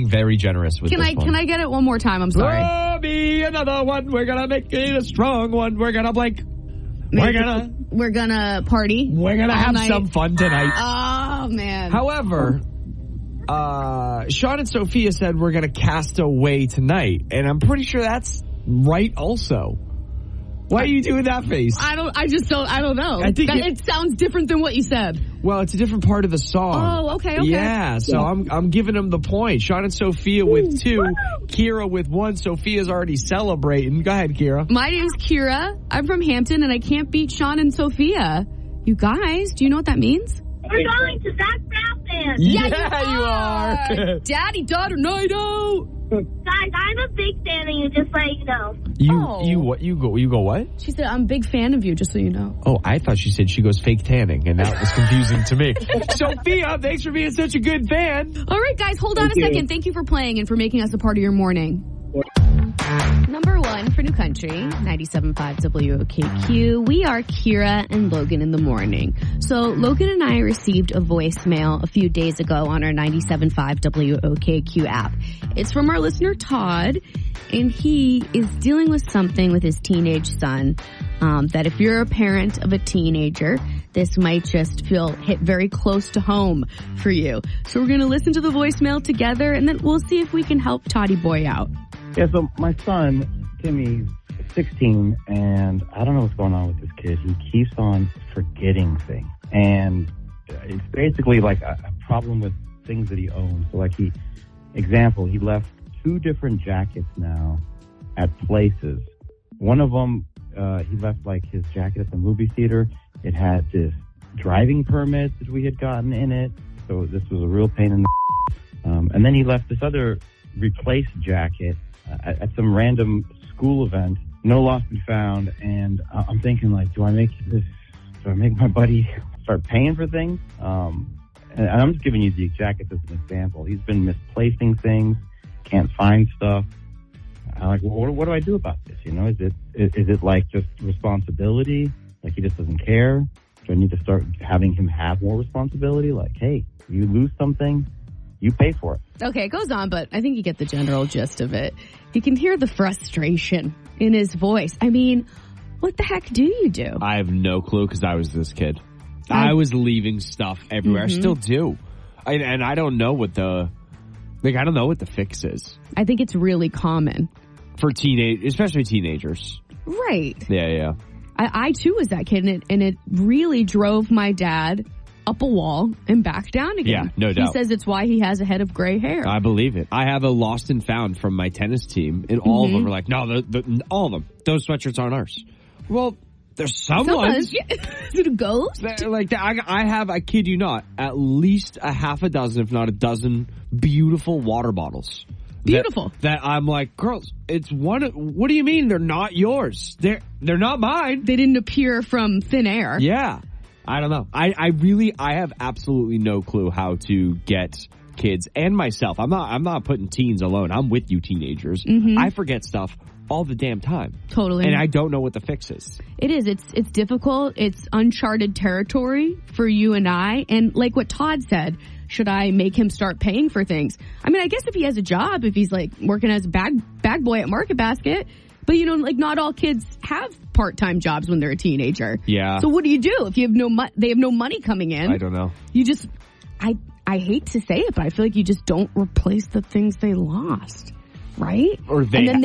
very generous with this one. Can I get it one more time? I'm sorry. Pour me another one. We're gonna make it a strong one. We're gonna blank. We're gonna party. We're gonna have some fun tonight. Oh, man. However, Sean and Sophia said we're gonna cast away tonight, and I'm pretty sure that's right also. Why are you doing that face? I don't know. I think it sounds different than what you said. Well, it's a different part of the song. Oh, okay. Yeah, so I'm giving them the point. Sean and Sophia with 2, Kira with 1. Sophia's already celebrating. Go ahead, Kira. My name's Kira. I'm from Hampton, and I can't beat Sean and Sophia. You guys, do you know what that means? We're going to Zach Brown Band. Yeah, you are. Daddy-daughter night out. Guys, I'm a big fan of you, just so you know. You go what? She said, I'm a big fan of you, just so you know. Oh, I thought she said she goes fake tanning, and that was confusing to me. Sophia, thanks for being such a good fan. All right, guys, hold on a second. Thank you for playing and for making us a part of your morning. Number 1 for New Country, 97.5 WOKQ. We are Kira and Logan in the morning. So Logan and I received a voicemail a few days ago on our 97.5 WOKQ app. It's from our listener Todd, and he is dealing with something with his teenage son that if you're a parent of a teenager, this might just hit very close to home for you. So we're going to listen to the voicemail together, and then we'll see if we can help Toddy boy out. Yeah, so my son, Timmy's 16, and I don't know what's going on with this kid. He keeps on forgetting things. And it's basically like a problem with things that he owns. So like he left 2 different jackets now at places. One of them, he left like his jacket at the movie theater. It had this driving permit that we had gotten in it. So this was a real pain in the... and then he left this other replaced jacket at some random school event. No lost and found. And I'm thinking like, do I make my buddy start paying for things? And I'm just giving you the jacket as an example. He's been misplacing things, can't find stuff. I'm like, well, what do I do about this? You know, is it like just responsibility? Like he just doesn't care? Do I need to start having him have more responsibility? Like, hey, you lose something, you pay for it. Okay, it goes on, but I think you get the general gist of it. You can hear the frustration in his voice. I mean, what the heck do you do? I have no clue because I was this kid. I was leaving stuff everywhere. Mm-hmm. I still do. And I don't know what I don't know what the fix is. I think it's really common. For especially teenagers. Right. Yeah. I too was that kid, and it really drove my dad up a wall and back down again. Yeah, no doubt. He says it's why he has a head of gray hair. I believe it. I have a lost and found from my tennis team, and all of them are like, no, all of them. Those sweatshirts aren't ours. Well, there's someone's. Is it a ghost? Like I have, I kid you not, at least a half a dozen, if not a dozen, beautiful water bottles Beautiful. That I'm like, girls, it's what do you mean they're not yours? They're not mine. They didn't appear from thin air. Yeah. I don't know. I have absolutely no clue how to get kids and myself. I'm not putting teens alone. I'm with you teenagers. Mm-hmm. I forget stuff all the damn time. Totally. And I don't know what the fix is. It is. It's difficult. It's uncharted territory for you and I. And like what Todd said, should I make him start paying for things? I mean, I guess if he has a job, if he's like working as a bag boy at Market Basket, but you know, like not all kids have part-time jobs when they're a teenager. Yeah. So what do you do if you have they have no money coming in? I don't know. You just, I hate to say it, but I feel like you just don't replace the things they lost. Right? Or they have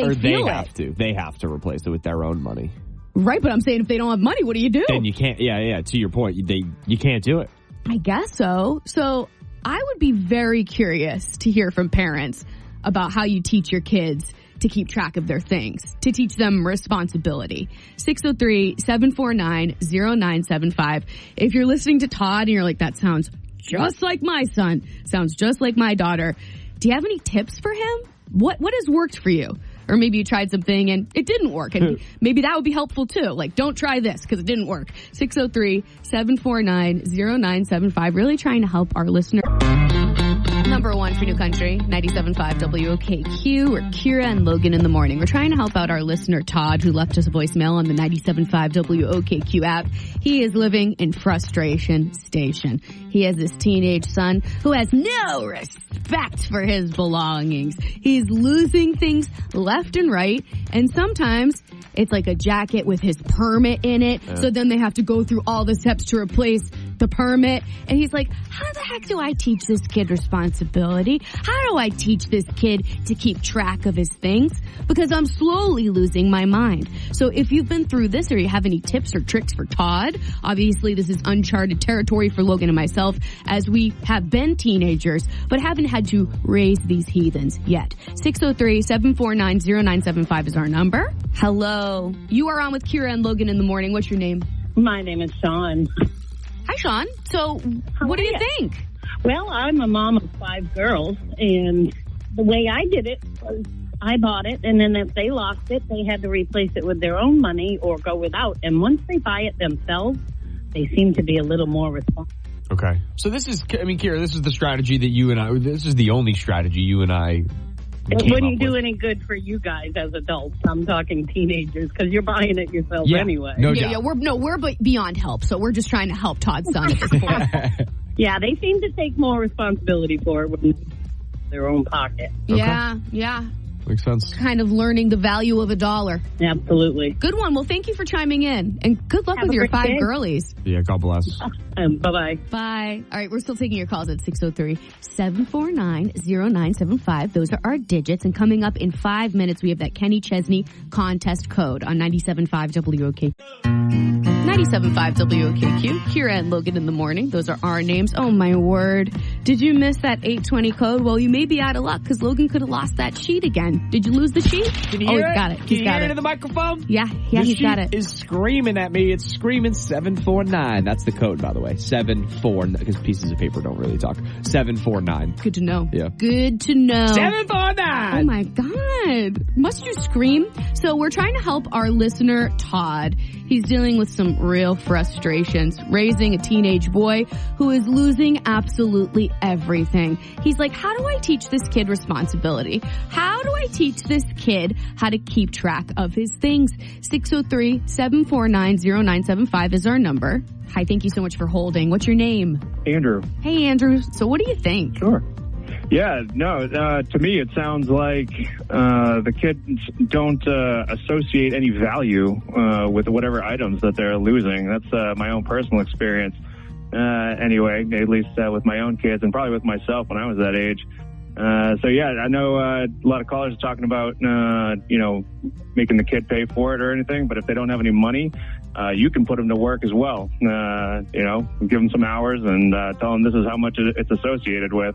to. They have to replace it with their own money. Right, but I'm saying if they don't have money, what do you do? Then you can't. Yeah. To your point, you can't do it. I guess so. So I would be very curious to hear from parents about how you teach your kids to keep track of their things, to teach them responsibility. 603-749-0975. If you're listening to Todd and you're like, that sounds just like my son, sounds just like my daughter, do you have any tips for him? What has worked for you? Or maybe you tried something and it didn't work. And maybe that would be helpful too. Like, don't try this because it didn't work. 603-749-0975. Really trying to help our listener. Number one for New Country, 97.5 WOKQ. We're Kira and Logan in the morning. We're trying to help out our listener, Todd, who left us a voicemail on the 97.5 WOKQ app. He is living in frustration station. He has this teenage son who has no respect for his belongings. He's losing things left and right, and sometimes it's like a jacket with his permit in it, so then they have to go through all the steps to replace the permit. And he's like, how the heck do I teach this kid responsibility? How do I teach this kid to keep track of his things? Because I'm slowly losing my mind. So if you've been through this or you have any tips or tricks for Todd, obviously this is uncharted territory for Logan and myself as we have been teenagers but haven't had to raise these heathens yet. 603-749-0975 is our number. Hello. You are on with Kira and Logan in the morning. What's your name? My name is Sean. Hi, Sean. So, what do you think? Well, I'm a mom of 5 girls, and the way I did it was I bought it, and then if they lost it, they had to replace it with their own money or go without. And once they buy it themselves, they seem to be a little more responsible. Okay. So this is, Kira, this is the strategy that this is the only strategy you and I It wouldn't do any good for you guys as adults. I'm talking teenagers because you're buying it yourself anyway. No doubt. We're beyond help, so we're just trying to help Todd's son at this point. Yeah, they seem to take more responsibility for it with their own pocket. Yeah. Makes sense. Kind of learning the value of a dollar. Absolutely. Good one. Well, thank you for chiming in. And good luck with your 5 girlies. Yeah, God bless. Bye-bye. Bye. All right, we're still taking your calls at 603-749-0975. Those are our digits. And coming up in 5 minutes, we have that Kenny Chesney contest code on 97.5 WOKQ. 97.5 WOKQ. Kira and Logan in the morning. Those are our names. Oh, my word. Did you miss that 820 code? Well, you may be out of luck because Logan could have lost that sheet again. Did you lose the sheet? Can you hear he's got it. Can you hear it into the microphone? Yeah, he's got it. Is screaming at me. It's screaming 749. That's the code, by the way. 749, because pieces of paper don't really talk. 749. Good to know. Yeah. Good to know. 749. Oh my God. Must you scream? So we're trying to help our listener, Todd. He's dealing with some real frustrations, raising a teenage boy who is losing absolutely everything. He's like, how do I teach this kid responsibility? How do I teach this kid how to keep track of his things? 603-749-0975 is our number. Hi, thank you so much for holding. What's your name? Andrew. Hey, Andrew. So what do you think? Sure. Yeah, no, to me it sounds like the kids don't associate any value with whatever items that they're losing. That's my own personal experience. Anyway, at least with my own kids and probably with myself when I was that age. So yeah, I know a lot of callers are talking about, making the kid pay for it or anything, but if they don't have any money, you can put them to work as well. Give them some hours and tell them this is how much it's associated with.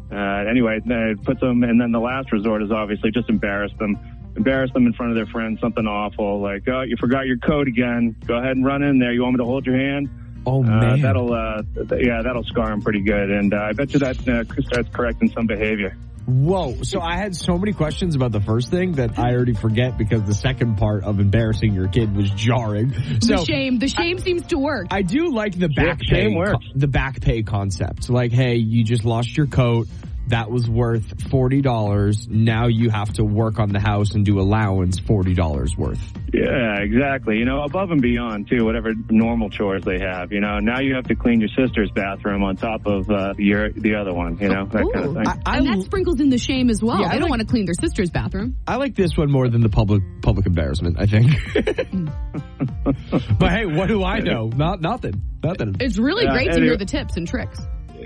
Anyway, it puts them, and then the last resort is obviously just embarrass them in front of their friends, something awful, like, oh, you forgot your code again. Go ahead and run in there. You want me to hold your hand? Oh, man. That'll scar them pretty good. And I bet you that starts correcting some behavior. Whoa. So I had so many questions about the first thing that I already forget because the second part of embarrassing your kid was jarring. So The shame seems to work. I do like the back pay, the back pay concept. Like, hey, you just lost your coat. That was worth $40. Now you have to work on the house and do allowance $40 worth. Yeah, exactly. Above and beyond, too, whatever normal chores they have. Now you have to clean your sister's bathroom on top of the other one, that kind of thing. And that sprinkles in the shame as well. Yeah, they don't want to clean their sister's bathroom. I like this one more than the public embarrassment, I think. But hey, what do I know? Nothing. It's really great to hear the tips and tricks.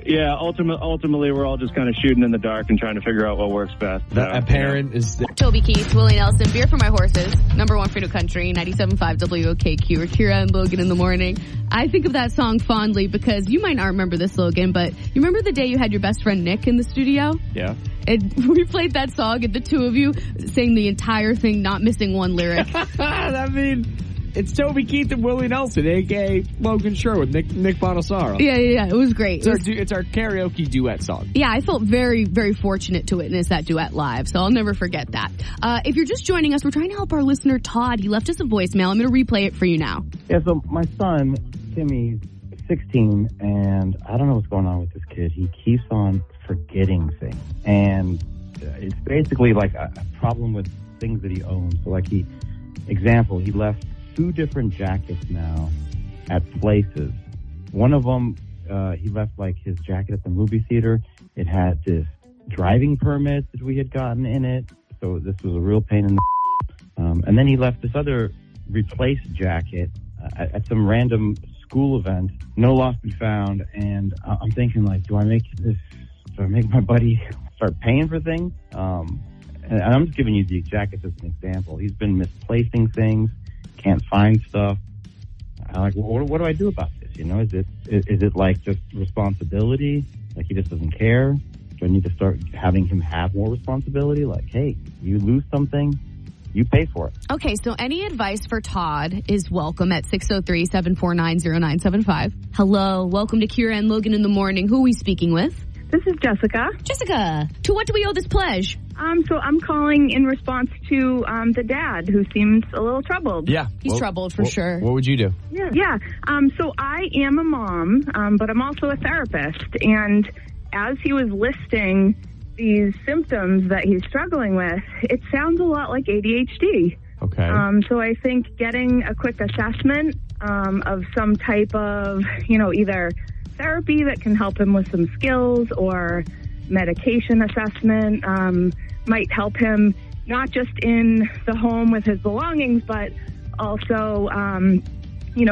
Yeah, ultimately, we're all just kind of shooting in the dark and trying to figure out what works best. A parent is... Toby Keith, Willie Nelson, Beer for My Horses, number one for New Country, 97.5 WOKQ, or Kira and Logan in the morning. I think of that song fondly because you might not remember this, Logan, but you remember the day you had your best friend Nick in the studio? Yeah. And we played that song and the two of you sang the entire thing, not missing one lyric. It's Toby Keith and Willie Nelson, a.k.a. Logan Sherwood, Nick Bonasaro. Yeah. It was great. It's our karaoke duet song. Yeah, I felt very, very fortunate to witness that duet live, so I'll never forget that. If you're just joining us, we're trying to help our listener, Todd. He left us a voicemail. I'm going to replay it for you now. Yeah, so my son, Timmy's 16, and I don't know what's going on with this kid. He keeps on forgetting things, and it's basically like a problem with things that he owns. So like he left 2 different jackets now at places. One of them, he left like his jacket at the movie theater. It had this driving permit that we had gotten in it. So this was a real pain in the and then he left this other replaced jacket at some random school event. No lost and found. And I'm thinking like, do I make my buddy start paying for things? And I'm just giving you the jackets as an example. He's been misplacing things. Can't find stuff. I'm like, well, what do I do about this? Is it like just responsibility? Like he just doesn't care? Do I need to start having him have more responsibility? Like, hey, you lose something, you pay for it. Okay, so any advice for Todd is welcome at 603-749-0975. Hello, welcome to Kira and Logan in the morning. Who are we speaking with? This is Jessica. Jessica, to what do we owe this pledge? So I'm calling in response to the dad who seems a little troubled. Yeah. He's troubled for sure. What would you do? Yeah. So I am a mom, but I'm also a therapist. And as he was listing these symptoms that he's struggling with, it sounds a lot like ADHD. Okay. So I think getting a quick assessment of some type of, either therapy that can help him with some skills or medication assessment might help him not just in the home with his belongings, but also,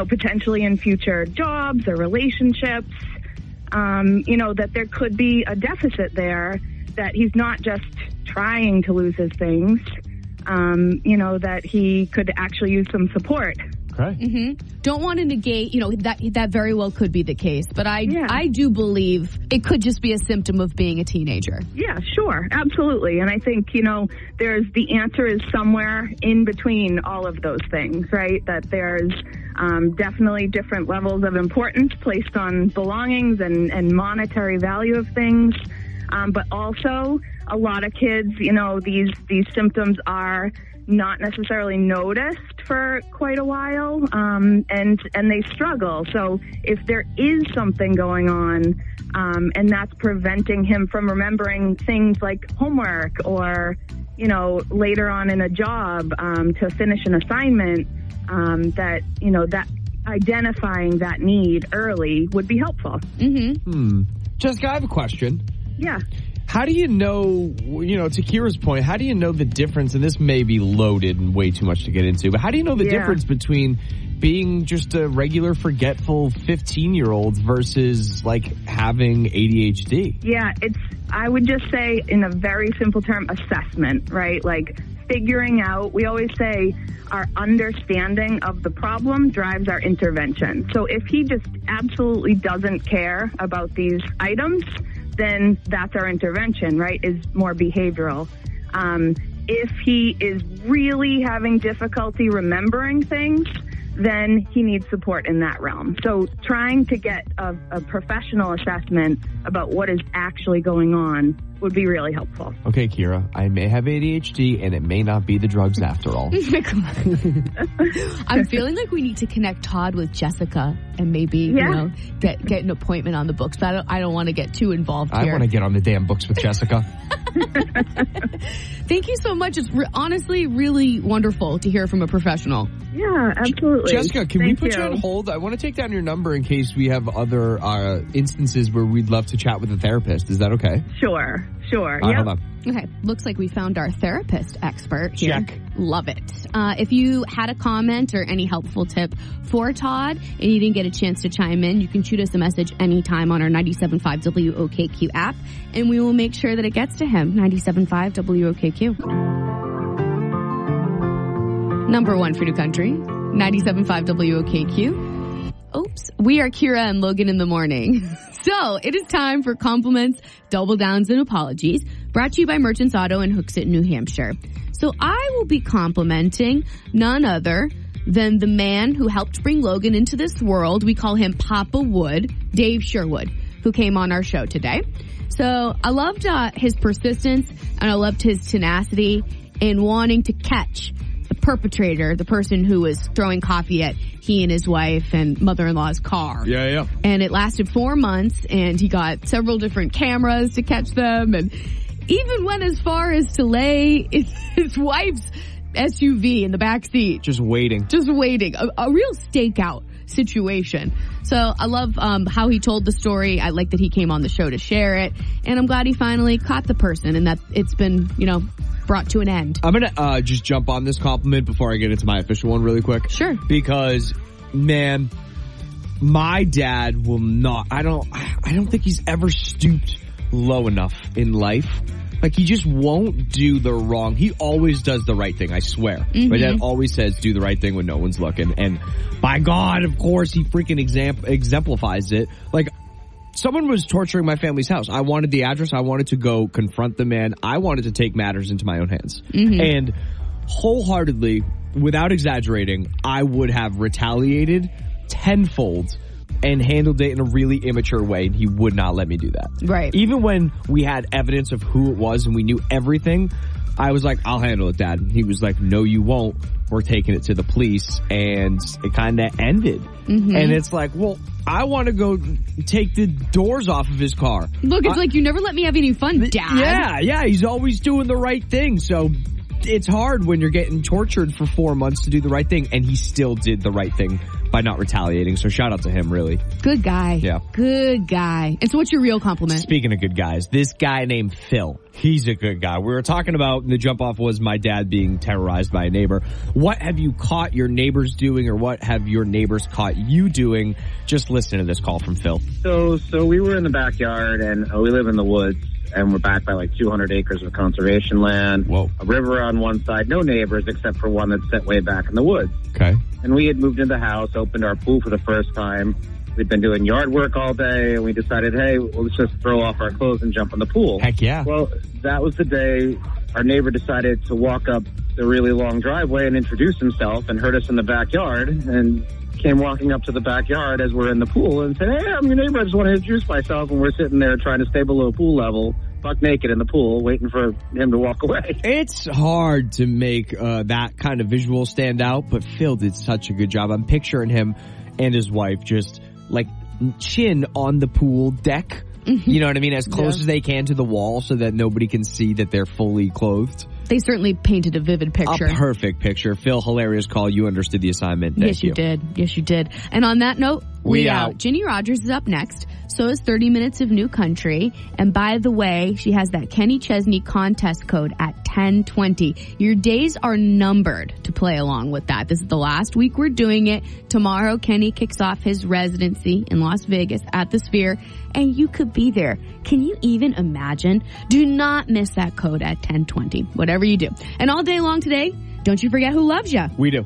potentially in future jobs or relationships, that there could be a deficit there, that he's not just trying to lose his things, that he could actually use some support. Okay. Mm-hmm. Don't want to negate, that very well could be the case, but I do believe it could just be a symptom of being a teenager. Yeah, sure. Absolutely. And I think, there's the answer is somewhere in between all of those things, right? That there's definitely different levels of importance placed on belongings and monetary value of things. But also a lot of kids, these symptoms are not necessarily noticed for quite a while, and they struggle. So if there is something going on, and that's preventing him from remembering things like homework or, later on in a job, to finish an assignment, that identifying that need early would be helpful. Mm-hmm. Jessica, I have a question. Yeah. How do you know, to Kira's point, how do you know the difference, and this may be loaded and way too much to get into, but how do you know the difference between being just a regular forgetful 15-year-old versus, like, having ADHD? Yeah, I would just say, in a very simple term, assessment, right? Like, figuring out, we always say our understanding of the problem drives our intervention. So if he just absolutely doesn't care about these items, then that's our intervention, right, is more behavioral. If he is really having difficulty remembering things, then he needs support in that realm. So trying to get a professional assessment about what is actually going on would be really helpful. Okay, Kira, I may have ADHD and it may not be the drugs after all. I'm feeling like we need to connect Todd with Jessica and maybe, you know, get an appointment on the books. But I don't want to get too involved here. I want to get on the damn books with Jessica. Thank you so much. It's honestly really wonderful to hear from a professional. Yeah, absolutely. Jessica, can we put you on hold? I want to take down your number in case we have other instances where we'd love to chat with a therapist. Is that okay? Sure. Hold on. Okay, looks like we found our therapist expert here. Check. Love it. If you had a comment or any helpful tip for Todd and you didn't get a chance to chime in, you can shoot us a message anytime on our 97.5 WOKQ app, and we will make sure that it gets to him. 97.5 WOKQ. Number one for New Country, 97.5 WOKQ. Oops. We are Kira and Logan in the morning. So it is time for compliments, double downs, and apologies, brought to you by Merchants Auto in Hooksett, New Hampshire. So I will be complimenting none other than the man who helped bring Logan into this world. We call him Papa Wood, Dave Sherwood, who came on our show today. So I loved his persistence, and I loved his tenacity in wanting to catch the perpetrator, the person who was throwing coffee at he and his wife and mother-in-law's car. Yeah. And it lasted 4 months, and he got several different cameras to catch them, and even went as far as to lay his wife's SUV in the back seat. Just waiting. A real stakeout situation. So I love how he told the story. I like that he came on the show to share it, and I'm glad he finally caught the person and that it's been, brought to an end. I'm going to just jump on this compliment before I get into my official one really quick. Sure. Because, man, my dad will not, I don't think he's ever stooped low enough in life. Like, he just won't do the wrong. He always does the right thing, I swear. Mm-hmm. My dad always says, do the right thing when no one's looking. And by God, of course, he freaking exemplifies it. Like, someone was torturing my family's house. I wanted the address. I wanted to go confront the man. I wanted to take matters into my own hands. Mm-hmm. And wholeheartedly, without exaggerating, I would have retaliated tenfold and handled it in a really immature way, and he would not let me do that. Right. Even when we had evidence of who it was and we knew everything, I was like, I'll handle it, Dad. And he was like, no, you won't. We're taking it to the police. And it kind of ended. Mm-hmm. And it's like, well, I want to go take the doors off of his car. Look, it's like, you never let me have any fun, Dad. Yeah. He's always doing the right thing. So it's hard when you're getting tortured for 4 months to do the right thing. And he still did the right thing by not retaliating. So shout out to him, really. Good guy. Yeah. Good guy. And so what's your real compliment? Speaking of good guys, this guy named Phil. He's a good guy. We were talking about, the jump off was my dad being terrorized by a neighbor. What have you caught your neighbors doing, or what have your neighbors caught you doing? Just listen to this call from Phil. So we were in the backyard, and we live in the woods, and we're backed by like 200 acres of conservation land. Whoa. A river on one side, no neighbors except for one that's set way back in the woods. Okay. And we had moved into the house, opened our pool for the first time. We'd been doing yard work all day, and we decided, hey, well, let's just throw off our clothes and jump in the pool. Heck yeah. Well, that was the day our neighbor decided to walk up the really long driveway and introduce himself and heard us in the backyard, and came walking up to the backyard as we're in the pool and said, hey, I'm your neighbor. I just want to introduce myself. And we're sitting there trying to stay below pool level, buck naked in the pool, waiting for him to walk away. It's hard to make that kind of visual stand out, but Phil did such a good job. I'm picturing him and his wife just like chin on the pool deck. Mm-hmm. You know what I mean? As close as they can to the wall so that nobody can see that they're fully clothed. They certainly painted a vivid picture. A perfect picture. Phil, hilarious call. You understood the assignment. Thank you. Yes, you did. And on that note, we out. Ginny Rogers is up next. So is 30 Minutes of New Country. And by the way, she has that Kenny Chesney contest code at 1020. Your days are numbered to play along with that. This is the last week we're doing it. Tomorrow, Kenny kicks off his residency in Las Vegas at the Sphere, and you could be there. Can you even imagine? Do not miss that code at 1020, whatever you do. And all day long today, don't you forget who loves you. We do.